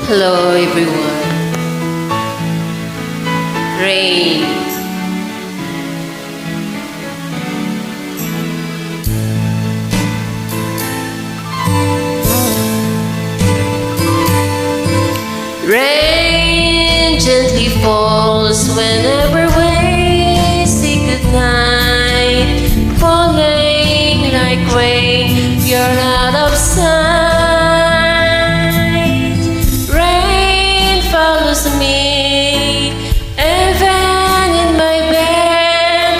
Hello everyone. Rain. Rain gently falls whenever we say goodnight. Falling like rain, you're out of sight. Rain follows me, even in my bed.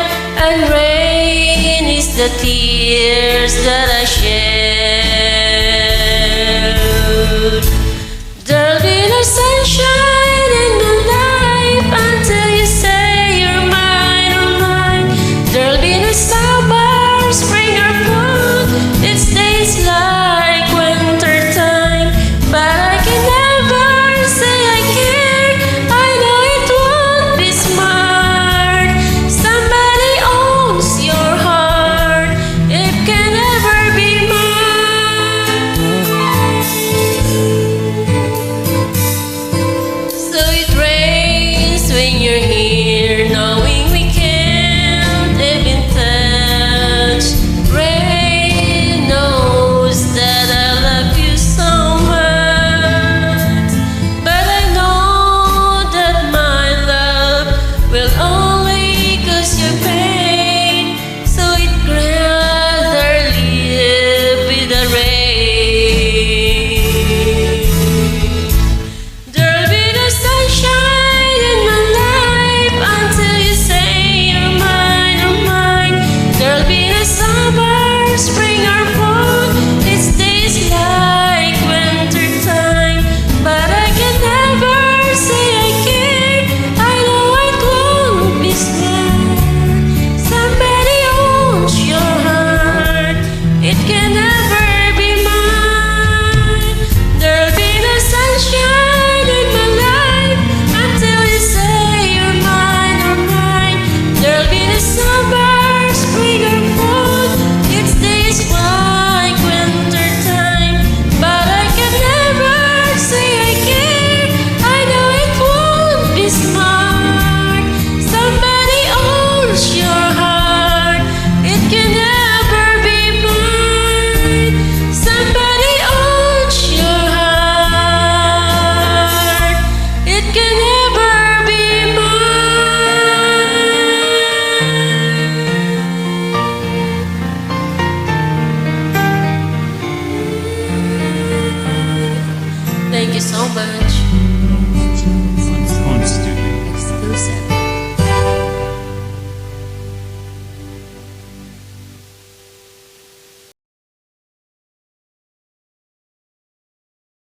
And rain is the tears that I shed. There'll be no sunshine in my life until you say you're mine, oh mine. There'll be no summer, spring or fall. It stays like winter time, but I can never say I care. I know it won't be smart. Somebody owns your heart. It can never be mine. So it rains when you're here, knowing we can't live in touch. Rain knows that I love you so much, but I know that my love will only cause you pain. So it rather live with the rain. There'll be no sunshine in my life until you say you're mine, oh mine. There'll be no summer, spring or fall. It stays like winter time, but I can never say I care. I know it won't be smart. Somebody owns your heart. It can never be mine. There'll be no sunshine in my life until you say you're mine, or mine. There'll be no summer, spring or fall. It stays like winter time, but I can never say I care. I know it won't be smart. Somebody owns your heart. It can never be mine. Somebody owns your heart. It can never be mine. Thank you so much.